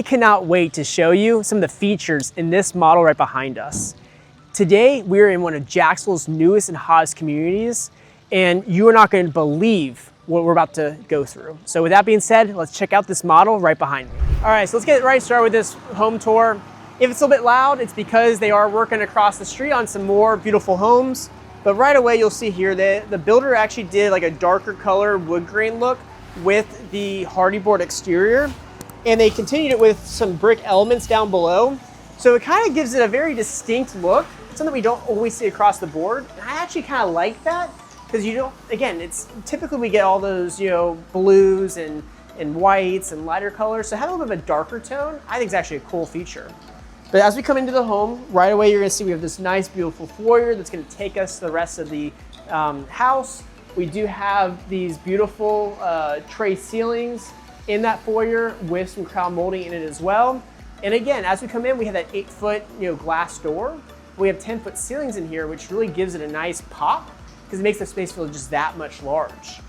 I cannot wait to show you some of the features in this model right behind us. Today, we're in one of Jacksonville's newest and hottest communities, and you are not going to believe what we're about to go through. So with that being said, let's check out this model right behind me. All right, so let's get right started with this home tour. If it's a little bit loud, it's because they are working across the street on some more beautiful homes. But right away, you'll see here that the builder actually did like a darker color wood grain look with the hardy board exterior. And they continued it with some brick elements down below. So it kind of gives it a very distinct look, something we don't always see across the board. And I actually kind of like that because you don't, again, it's typically we get all those, blues and whites and lighter colors. So having a little bit of a darker tone, I think is actually a cool feature. But as we come into the home, right away, you're gonna see we have this nice, beautiful foyer that's gonna take us to the rest of the house. We do have these beautiful tray ceilings in that foyer with some crown molding in it as well. And again, as we come in, we have that 8-foot glass door. We have 10-foot ceilings in here, which really gives it a nice pop because it makes the space feel just that much large.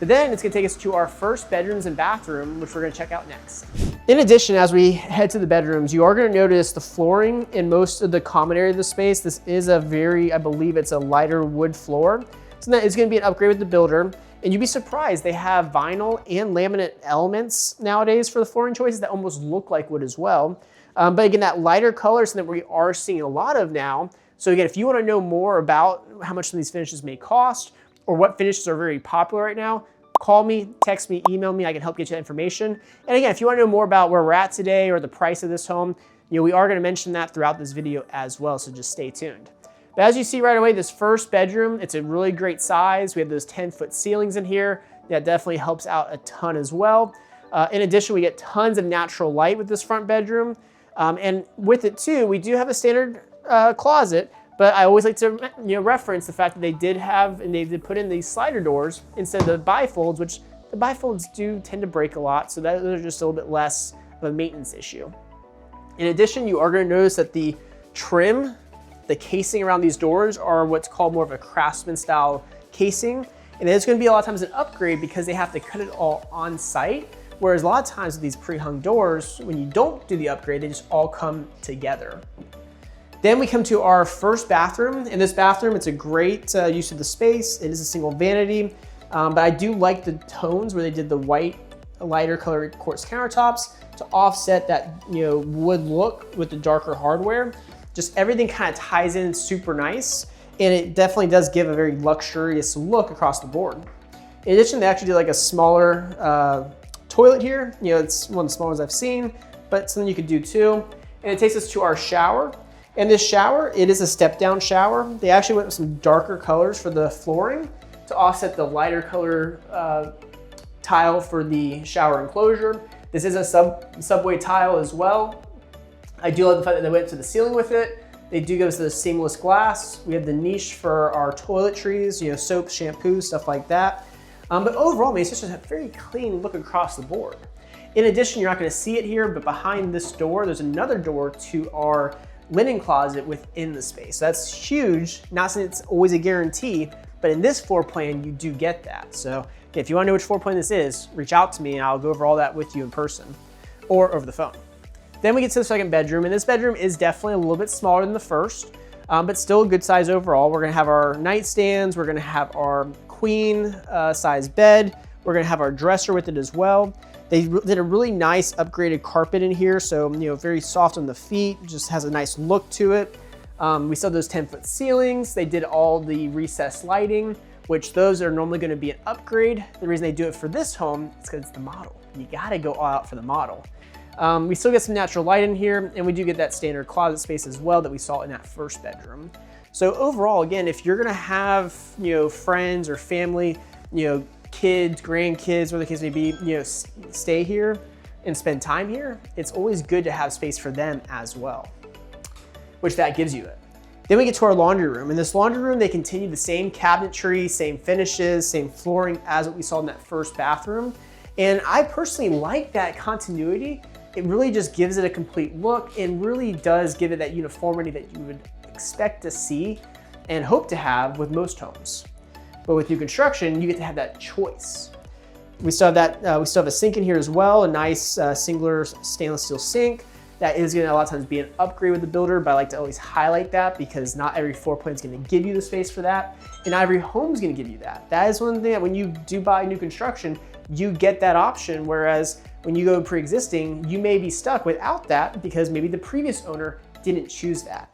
But then it's gonna take us to our first bedrooms and bathroom, which we're gonna check out next. In addition, as we head to the bedrooms, you are gonna notice the flooring in most of the common area of the space. This is a very, I believe it's a lighter wood floor. So that is gonna be an upgrade with the builder. And you'd be surprised, they have vinyl and laminate elements nowadays for the flooring choices that almost look like wood as well. But again, that lighter color is something that we are seeing a lot of now. So again, if you wanna know more about how much some of these finishes may cost or what finishes are very popular right now, call me, text me, email me, I can help get you that information. And again, if you wanna know more about where we're at today or the price of this home, we are gonna mention that throughout this video as well, so just stay tuned. But as you see right away, this first bedroom, it's a really great size. We have those 10-foot ceilings in here. That definitely helps out a ton as well. In addition, we get tons of natural light with this front bedroom. And with it too, we do have a standard closet, but I always like to reference the fact that they did have, and they did put in these slider doors instead of the bifolds, which the bifolds do tend to break a lot. So those are just a little bit less of a maintenance issue. In addition, you are gonna notice that the trim, the casing around these doors are what's called more of a craftsman style casing. And it's gonna be a lot of times an upgrade because they have to cut it all on site. Whereas a lot of times with these pre-hung doors, when you don't do the upgrade, they just all come together. Then we come to our first bathroom. In this bathroom, it's a great use of the space. It is a single vanity, but I do like the tones where they did the white, lighter colored quartz countertops to offset that wood look with the darker hardware. Just everything kind of ties in super nice, and it definitely does give a very luxurious look across the board. In addition, they actually do like a smaller toilet here. It's one of the smallest I've seen, but something you could do too. And it takes us to our shower. And this shower, it is a step down shower. They actually went with some darker colors for the flooring to offset the lighter color tile for the shower enclosure. This is a subway tile as well. I do love the fact that they went to the ceiling with it. They do give us the seamless glass. We have the niche for our toiletries, soap, shampoo, stuff like that. But overall, it's just a very clean look across the board. In addition, you're not gonna see it here, but behind this door, there's another door to our linen closet within the space. So that's huge. Not saying it's always a guarantee, but in this floor plan, you do get that. So if you wanna know which floor plan this is, reach out to me and I'll go over all that with you in person or over the phone. Then we get to the second bedroom, and this bedroom is definitely a little bit smaller than the first, but still a good size overall. We're gonna have our nightstands, we're gonna have our queen size bed, we're gonna have our dresser with it as well. They did a really nice upgraded carpet in here, so very soft on the feet, just has a nice look to it. We saw those 10-foot ceilings. They did all the recessed lighting, which those are normally gonna be an upgrade. The reason they do it for this home is because it's the model. You gotta go all out for the model. We still get some natural light in here, and we do get that standard closet space as well that we saw in that first bedroom. So overall, again, if you're gonna have friends or family, kids, grandkids, whatever the case may be, stay here and spend time here, it's always good to have space for them as well, which that gives you it. Then we get to our laundry room. In this laundry room, they continue the same cabinetry, same finishes, same flooring as what we saw in that first bathroom. And I personally like that continuity. It really just gives it a complete look and really does give it that uniformity that you would expect to see and hope to have with most homes. But with new construction, you get to have that choice. We still have that. We still have a sink in here as well, a nice singular stainless steel sink. That is going to a lot of times be an upgrade with the builder, but I like to always highlight that because not every floor plan is going to give you the space for that, and not every home is going to give you that. That is one thing that when you do buy new construction, you get that option, whereas when you go pre-existing, you may be stuck without that because maybe the previous owner didn't choose that.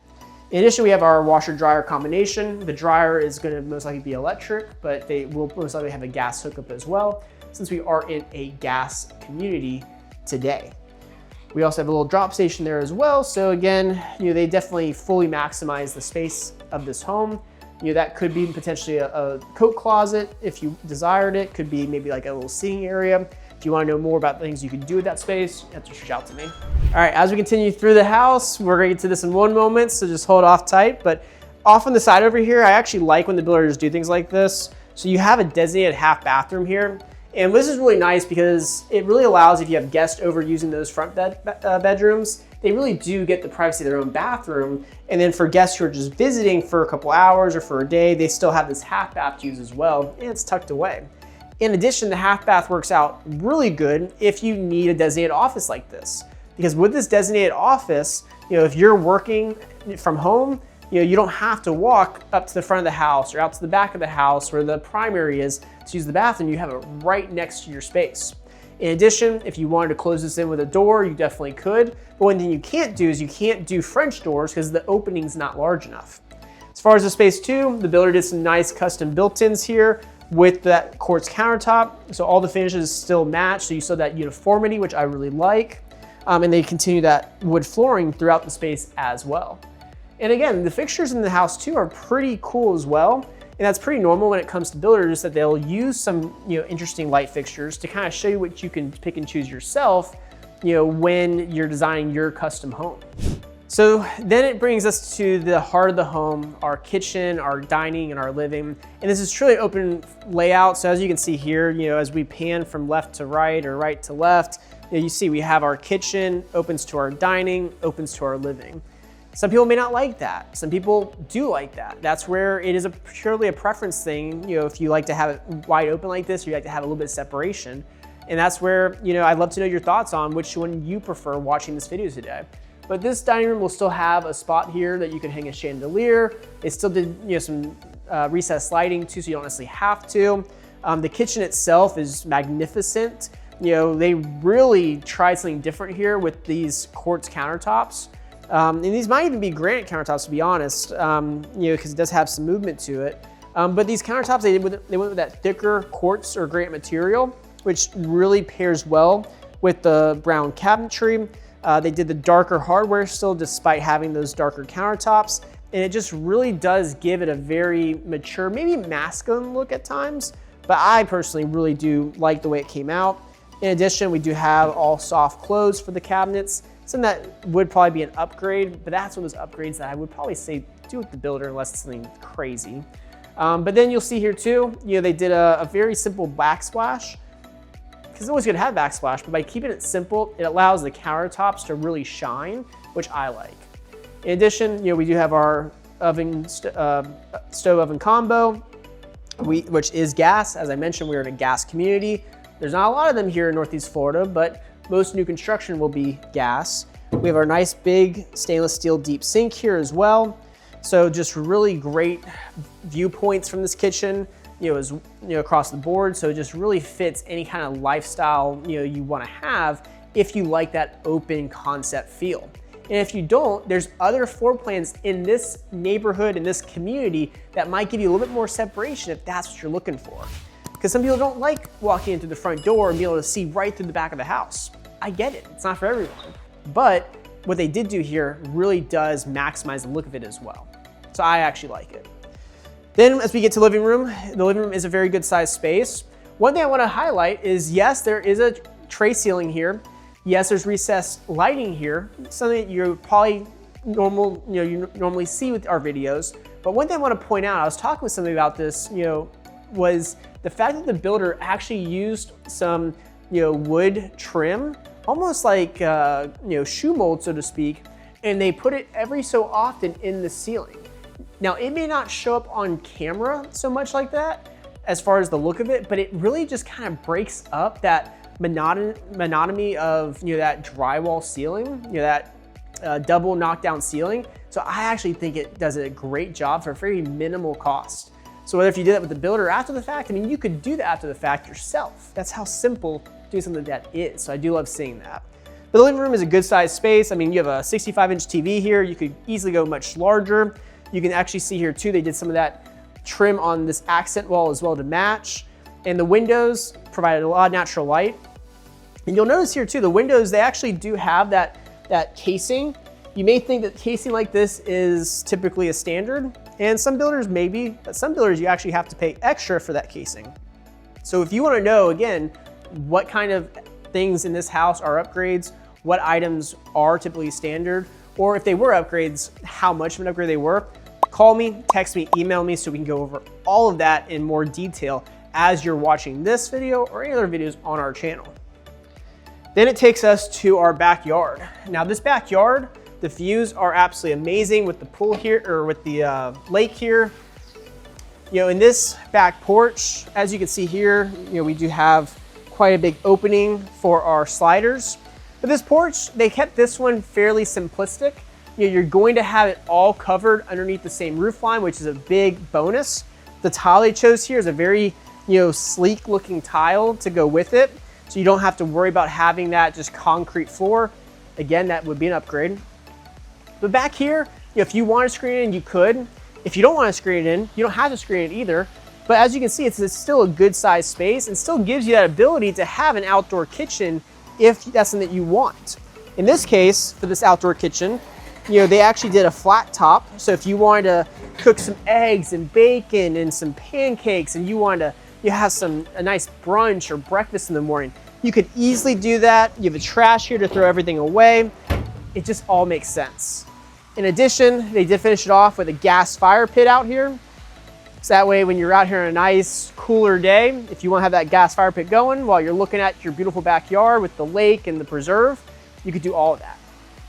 In addition, we have our washer dryer combination. The dryer is going to most likely be electric, but they will most likely have a gas hookup as well, since we are in a gas community today. We also have a little drop station there as well. So again, they definitely fully maximize the space of this home. That could be potentially a coat closet if you desired it. Could be maybe like a little seating area. If you want to know more about things you can do with that space, you have to reach out to me. All right, as we continue through the house, we're gonna get to this in one moment, so just hold off tight. But off on the side over here, I actually like when the builders do things like this. So you have a designated half bathroom here. And this is really nice because it really allows, if you have guests over using those front bedrooms, they really do get the privacy of their own bathroom. And then for guests who are just visiting for a couple hours or for a day, they still have this half bath to use as well, and it's tucked away. In addition, the half bath works out really good if you need a designated office like this. Because with this designated office, if you're working from home, you don't have to walk up to the front of the house or out to the back of the house where the primary is to use the bathroom. You have it right next to your space. In addition, if you wanted to close this in with a door, you definitely could. But one thing you can't do is you can't do French doors because the opening's not large enough. As far as the space too, the builder did some nice custom built-ins here with that quartz countertop. So all the finishes still match. So you saw that uniformity, which I really like. And they continue that wood flooring throughout the space as well. And again, the fixtures in the house too are pretty cool as well. And that's pretty normal when it comes to builders, that they'll use some interesting light fixtures to kind of show you what you can pick and choose yourself when you're designing your custom home. So then it brings us to the heart of the home, our kitchen, our dining, and our living. And this is truly open layout. So as you can see here, as we pan from left to right or right to left, you see we have our kitchen, opens to our dining, opens to our living. Some people may not like that. Some people do like that. That's where it is purely a preference thing. If you like to have it wide open like this, or you like to have a little bit of separation. And that's where, I'd love to know your thoughts on which one you prefer watching this video today. But this dining room will still have a spot here that you can hang a chandelier. It still did, some recessed lighting too, so you don't necessarily have to. The kitchen itself is magnificent. They really tried something different here with these quartz countertops. And these might even be granite countertops, to be honest, because it does have some movement to it. But these countertops, they went with that thicker quartz or granite material, which really pairs well with the brown cabinetry. They did the darker hardware still, despite having those darker countertops. And it just really does give it a very mature, maybe masculine look at times. But I personally really do like the way it came out. In addition, we do have all soft close for the cabinets. Something that would probably be an upgrade, but that's one of those upgrades that I would probably say do with the builder unless it's something crazy. But then you'll see here too, they did a very simple backsplash, because it's always good to have backsplash, but by keeping it simple, it allows the countertops to really shine, which I like. In addition, we do have our stove oven combo, which is gas. As I mentioned, we're in a gas community. There's not a lot of them here in Northeast Florida, but most new construction will be gas. We have our nice big stainless steel deep sink here as well. So just really great viewpoints from this kitchen, across the board. So it just really fits any kind of lifestyle, you want to have if you like that open concept feel. And if you don't, there's other floor plans in this neighborhood, in this community, that might give you a little bit more separation if that's what you're looking for. Because some people don't like walking into the front door and being able to see right through the back of the house. I get it, it's not for everyone. But what they did do here really does maximize the look of it as well. So I actually like it. Then as we get to living room, the living room is a very good sized space. One thing I want to highlight is, yes, there is a tray ceiling here. Yes, there's recessed lighting here, something that you probably normally see with our videos. But one thing I want to point out, I was talking with somebody about this, was the fact that the builder actually used some, wood trim, almost like, shoe mold, so to speak, and they put it every so often in the ceiling. Now, it may not show up on camera so much like that, as far as the look of it, but it really just kind of breaks up that monotony of, you know, that drywall ceiling, you know, that double knockdown ceiling. So I actually think it does a great job for a very minimal cost. So whether if you did that with the builder or after the fact, I mean, you could do that after the fact yourself. That's how simple doing something like that is. So I do love seeing that. But the living room is a good sized space. I mean, you have a 65-inch TV here. You could easily go much larger. You can actually see here too, they did some of that trim on this accent wall as well to match. And the windows provided a lot of natural light. And you'll notice here too, the windows, they actually do have that casing. You may think that casing like this is typically a standard, and some builders maybe, but some builders you actually have to pay extra for that casing. So if you want to know, again, what kind of things in this house are upgrades, what items are typically standard, or if they were upgrades, how much of an upgrade they were, call me, text me, email me so we can go over all of that in more detail as you're watching this video or any other videos on our channel. Then it takes us to our backyard. Now this backyard, the views are absolutely amazing with the pool here, or with the lake here. You know, in this back porch, as you can see here, you know, we do have quite a big opening for our sliders. But this porch, they kept this one fairly simplistic. You know, you're going to have it all covered underneath the same roof line, which is a big bonus. The tile they chose here is a very, you know, sleek looking tile to go with it. So you don't have to worry about having that just concrete floor. Again, that would be an upgrade. But back here, you know, if you want to screen it in, you could. If you don't want to screen it in, you don't have to screen it either. But as you can see, it's still a good sized space and still gives you that ability to have an outdoor kitchen if that's something that you want. In this case, for this outdoor kitchen, you know, they actually did a flat top. So if you wanted to cook some eggs and bacon and some pancakes and you wanted to have a nice brunch or breakfast in the morning, you could easily do that. You have a trash here to throw everything away. It just all makes sense. In addition, they did finish it off with a gas fire pit out here. So that way when you're out here on a nice cooler day, if you want to have that gas fire pit going while you're looking at your beautiful backyard with the lake and the preserve, you could do all of that.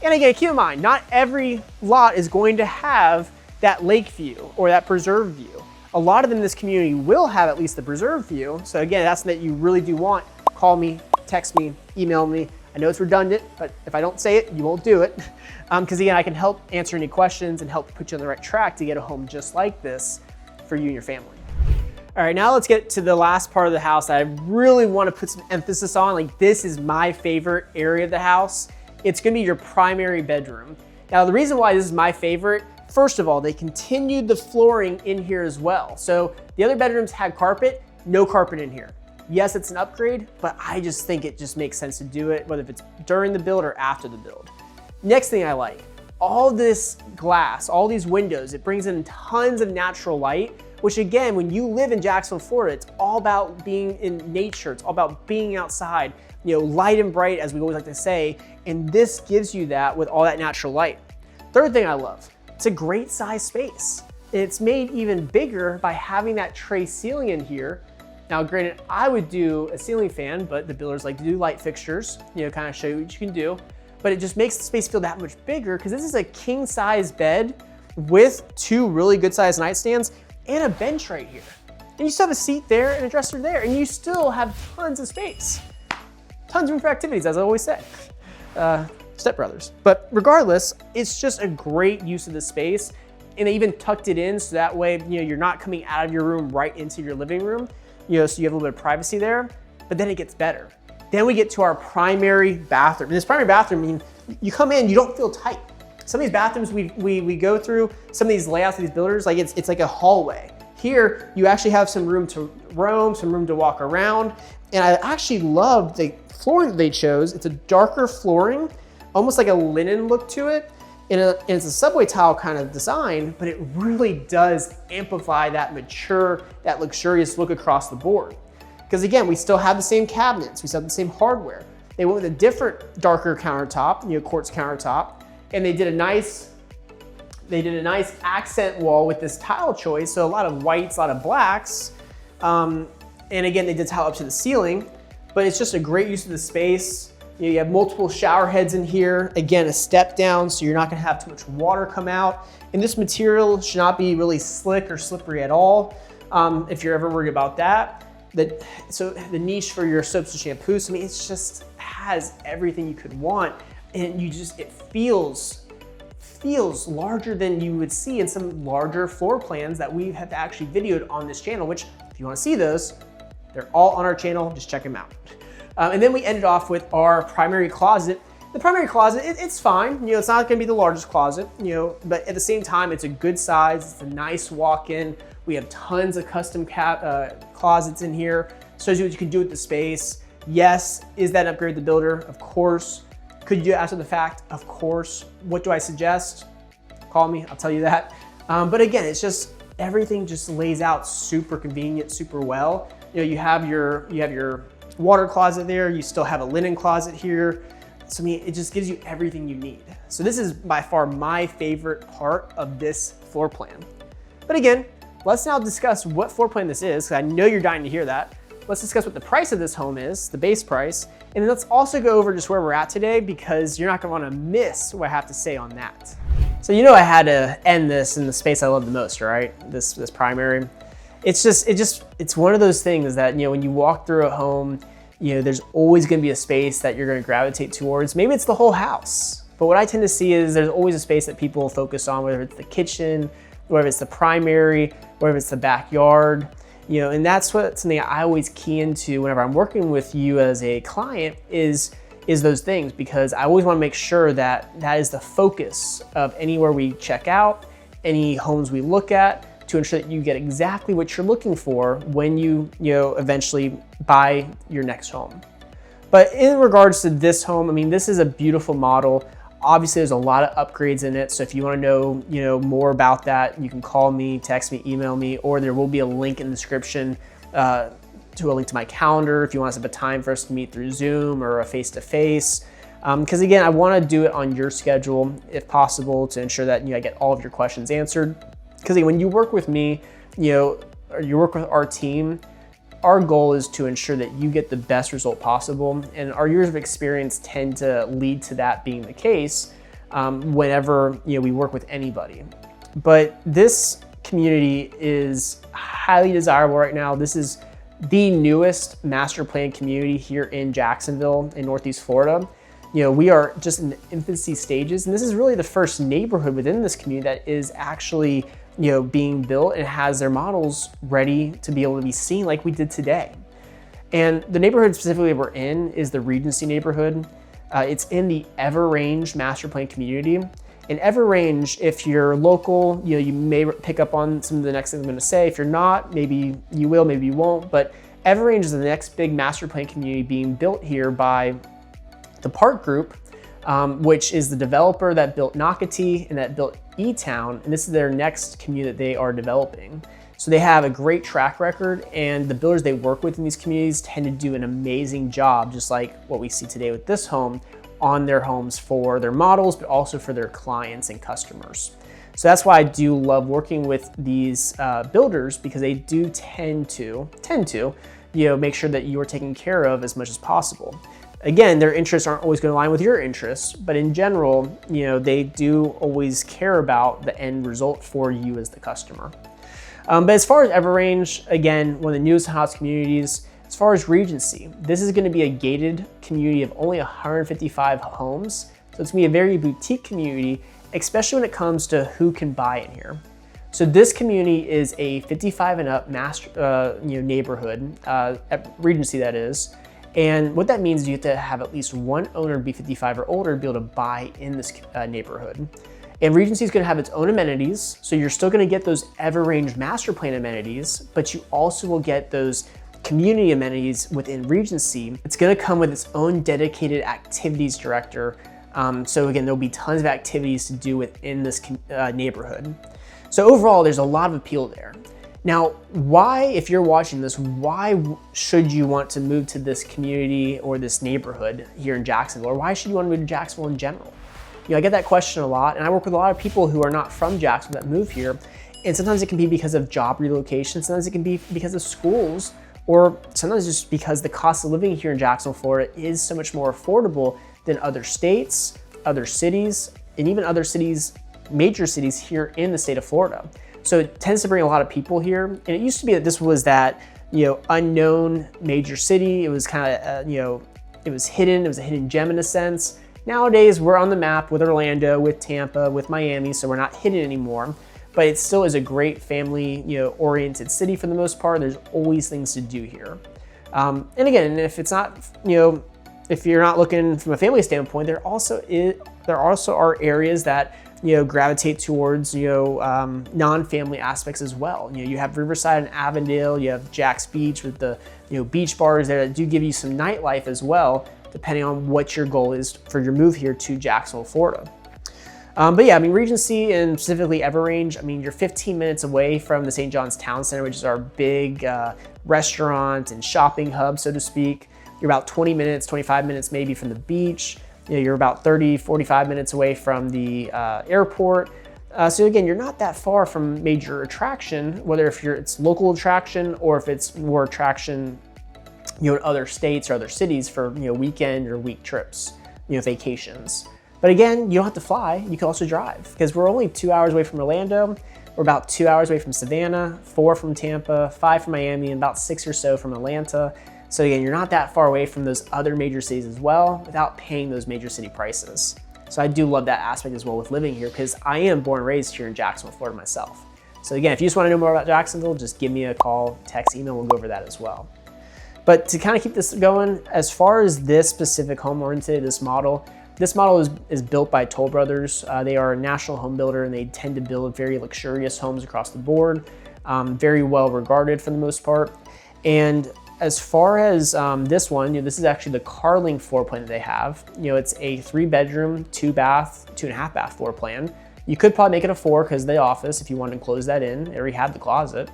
And again, keep in mind, not every lot is going to have that lake view or that preserve view. A lot of them in this community will have at least the preserve view. So again, that's something that you really do want. Call me, text me, email me. I know it's redundant, but if I don't say it, you won't do it. Because again, I can help answer any questions and help put you on the right track to get a home just like this for you and your family. All right, now let's get to the last part of the house that I really want to put some emphasis on. Like, this is my favorite area of the house. It's gonna be your primary bedroom. Now, the reason why this is my favorite, first of all, they continued the flooring in here as well. So the other bedrooms had carpet, no carpet in here. Yes, it's an upgrade, but I just think it just makes sense to do it, whether if it's during the build or after the build. Next thing I like, all this glass, all these windows, it brings in tons of natural light, which again, when you live in Jacksonville, Florida, it's all about being in nature. It's all about being outside, you know, light and bright, as we always like to say, and this gives you that with all that natural light. Third thing I love, it's a great size space. It's made even bigger by having that tray ceiling in here. Now, granted, I would do a ceiling fan, but the builders like to do light fixtures, you know, kind of show you what you can do. But it just makes the space feel that much bigger because this is a king size bed with two really good sized nightstands and a bench right here. And you still have a seat there and a dresser there, and you still have tons of space. Tons of room for activities, as I always say. Stepbrothers. But regardless, it's just a great use of the space. And they even tucked it in so that way, you know, you're not coming out of your room right into your living room. You know, so you have a little bit of privacy there, but then it gets better. Then we get to our primary bathroom. And this primary bathroom, I mean, you come in, you don't feel tight. Some of these bathrooms we go through, some of these layouts of these builders, like it's like a hallway. Here, you actually have some room to roam, some room to walk around. And I actually love the flooring that they chose. It's a darker flooring, almost like a linen look to it. And it's a subway tile kind of design, but it really does amplify that mature, that luxurious look across the board. Because again, we still have the same cabinets, we still have the same hardware. They went with a different, darker countertop, you know, quartz countertop, and they did a nice accent wall with this tile choice. So a lot of whites, a lot of blacks. And again, they did tile up to the ceiling, but it's just a great use of the space. You have multiple shower heads in here. Again, a step down, so you're not gonna have too much water come out. And this material should not be really slick or slippery at all. if you're ever worried about that. So the niche for your soaps and shampoos, I mean, it's just has everything you could want, and it feels larger than you would see in some larger floor plans that we have actually videoed on this channel, which if you want to see those, they're all on our channel, just check them out. And then we ended off with our primary closet. The primary closet, it's fine. It's not gonna be the largest closet, but at the same time, it's a good size. It's a nice walk-in. We have tons of custom closets in here. Shows you what you can do with the space. Yes, is that an upgrade to the builder? Of course. Could you do it after the fact? Of course. What do I suggest? Call me, I'll tell you that. But again, it's just, everything just lays out super convenient, super well. You have your water closet there. You still have a linen closet here. So I mean, it just gives you everything you need. So this is by far my favorite part of this floor plan. But again, let's now discuss what floor plan this is, because I know you're dying to hear that. Let's discuss what the price of this home is, the base price, and then let's also go over just where we're at today, because you're not gonna wanna miss what I have to say on that. So I had to end this in the space I love the most, right? This primary. It's one of those things that, when you walk through a home, there's always gonna be a space that you're gonna gravitate towards. Maybe it's the whole house, but what I tend to see is there's always a space that people focus on, whether it's the kitchen, whether it's the primary, whether it's the backyard, and that's something I always key into whenever I'm working with you as a client is those things, because I always wanna make sure that that is the focus of anywhere we check out, any homes we look at, to ensure that you get exactly what you're looking for when you eventually buy your next home. But in regards to this home, I mean, this is a beautiful model. Obviously, there's a lot of upgrades in it. So if you want to know, more about that, you can call me, text me, email me, or there will be a link in the description to a link to my calendar if you want to set up a time for us to meet through Zoom or a face-to-face. Because again, I want to do it on your schedule if possible to ensure that I get all of your questions answered. Because when you work with me, or you work with our team, our goal is to ensure that you get the best result possible. And our years of experience tend to lead to that being the case whenever we work with anybody. But this community is highly desirable right now. This is the newest master plan community here in Jacksonville in Northeast Florida. We are just in the infancy stages, and this is really the first neighborhood within this community that is actually being built and has their models ready to be able to be seen like we did today. And the neighborhood specifically we're in is the Regency neighborhood. It's in the Everrange master plan community. In Everrange, if you're local, you may pick up on some of the next things I'm gonna say. If you're not, maybe you will, maybe you won't. But Everrange is the next big master plan community being built here by the Park Group, which is the developer that built Nocatee and that built E-Town, and this is their next community that they are developing. So they have a great track record, and the builders they work with in these communities tend to do an amazing job, just like what we see today with this home, on their homes for their models, but also for their clients and customers. So that's why I do love working with these builders, because they do tend to make sure that you are taken care of as much as possible. Again, their interests aren't always going to align with your interests, but in general, they do always care about the end result for you as the customer. But as far as Everrange, again, one of the newest house communities. As far as Regency, this is going to be a gated community of only 155 homes. So it's going to be a very boutique community, especially when it comes to who can buy in here. So this community is a 55 and up neighborhood, at Regency that is. And what that means is you have to have at least one owner be 55 or older to be able to buy in this neighborhood. And Regency is going to have its own amenities. So you're still going to get those Everrange master plan amenities, but you also will get those community amenities within Regency. It's going to come with its own dedicated activities director. So again, there'll be tons of activities to do within this neighborhood. So overall, there's a lot of appeal there. Now, why, if you're watching this, why should you want to move to this community or this neighborhood here in Jacksonville? Or why should you want to move to Jacksonville in general? I get that question a lot, and I work with a lot of people who are not from Jacksonville that move here. And sometimes it can be because of job relocation, sometimes it can be because of schools, or sometimes just because the cost of living here in Jacksonville, Florida is so much more affordable than other states, other cities, and even other cities, major cities here in the state of Florida. So it tends to bring a lot of people here. And it used to be that this was that, unknown major city. It was kind of, it was hidden. It was a hidden gem in a sense. Nowadays, we're on the map with Orlando, with Tampa, with Miami, so we're not hidden anymore. But it still is a great family, oriented city for the most part. There's always things to do here. And again, if it's not, if you're not looking from a family standpoint, there also are areas that gravitate towards non-family aspects as well. You have Riverside and Avondale. You have Jack's Beach with the beach bars there that do give you some nightlife as well, depending on what your goal is for your move here to Jacksonville, Florida. But yeah, I mean, Regency and specifically Everrange, I mean, you're 15 minutes away from the St. John's Town Center, which is our big restaurant and shopping hub, so to speak. You're about 20 minutes, 25 minutes maybe from the beach. You're about 30, 45 minutes away from the airport. So again, you're not that far from major attraction, whether it's local attraction or if it's more attraction, in other states or other cities for, weekend or week trips, vacations. But again, you don't have to fly. You can also drive because we're only 2 hours away from Orlando. We're about 2 hours away from Savannah, 4 from Tampa, 5 from Miami, and about 6 or so from Atlanta. So again, you're not that far away from those other major cities as well without paying those major city prices. So I do love that aspect as well with living here because I am born and raised here in Jacksonville, Florida myself. So again, if you just want to know more about Jacksonville, just give me a call, text, email, we'll go over that as well. But to kind of keep this going, as far as this specific home oriented, this model is built by Toll Brothers. They are a national home builder and they tend to build very luxurious homes across the board, very well regarded for the most part. And as far as this one, this is actually the Carling floor plan that they have. It's a 3-bedroom, 2-bath, 2.5 bath floor plan. You could probably make it a 4 because of the office if you wanted to close that in. They already had the closet.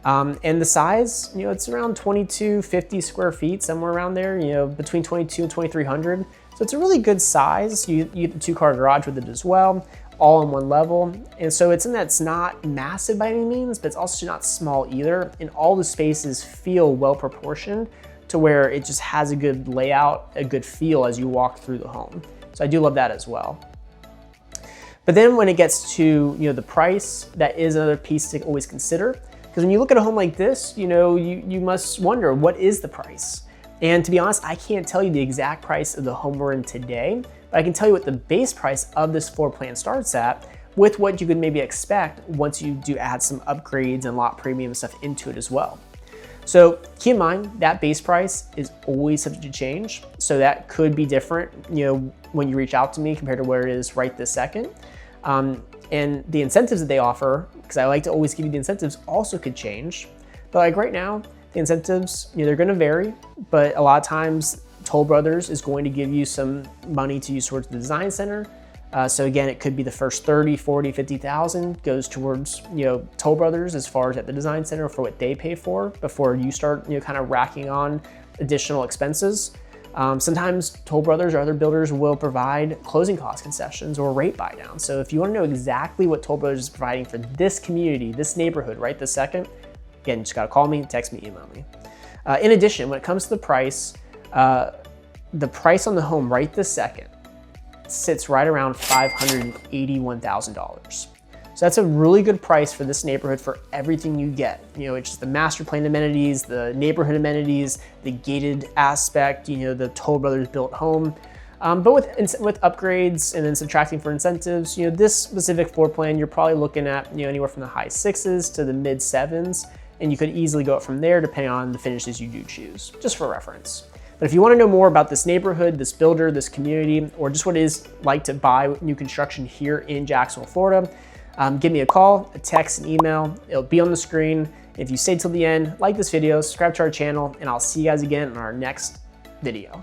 And the size, it's around 2250 square feet, somewhere around there, between 22 and 2300. So it's a really good size. You get the 2-car garage with it as well, all on one level. And so it's in that's not massive by any means, but it's also not small either. And all the spaces feel well proportioned to where it just has a good layout, a good feel as you walk through the home. So I do love that as well. But then when it gets to the price, that is another piece to always consider. Because when you look at a home like this, you must wonder, what is the price? And to be honest, I can't tell you the exact price of the home we're in today, but I can tell you what the base price of this floor plan starts at with what you could maybe expect once you do add some upgrades and lot premium stuff into it as well. So keep in mind that base price is always subject to change. So that could be different, when you reach out to me compared to where it is right this second. And the incentives that they offer, because I like to always give you the incentives, also could change. But like right now, the incentives, they're going to vary, but a lot of times Toll Brothers is going to give you some money to use towards the design center. So again, it could be the first 30, 40, 50,000 goes towards, Toll Brothers as far as at the design center for what they pay for before you start, kind of racking on additional expenses. Sometimes Toll Brothers or other builders will provide closing cost concessions or rate buy down. So if you want to know exactly what Toll Brothers is providing for this community, this neighborhood right this second, again, you just got to call me, text me, email me. In addition, when it comes to the price on the home right this second sits right around $581,000. So that's a really good price for this neighborhood for everything you get. It's just the master plan amenities, the neighborhood amenities, the gated aspect, the Toll Brothers built home. But with upgrades and then subtracting for incentives, this specific floor plan, you're probably looking at anywhere from the high 6s to the mid 7s. And you could easily go up from there depending on the finishes you do choose, just for reference. But if you want to know more about this neighborhood, this builder, this community, or just what it is like to buy new construction here in Jacksonville, Florida, give me a call, a text, an email. It'll be on the screen. If you stay till the end, like this video, subscribe to our channel, and I'll see you guys again in our next video.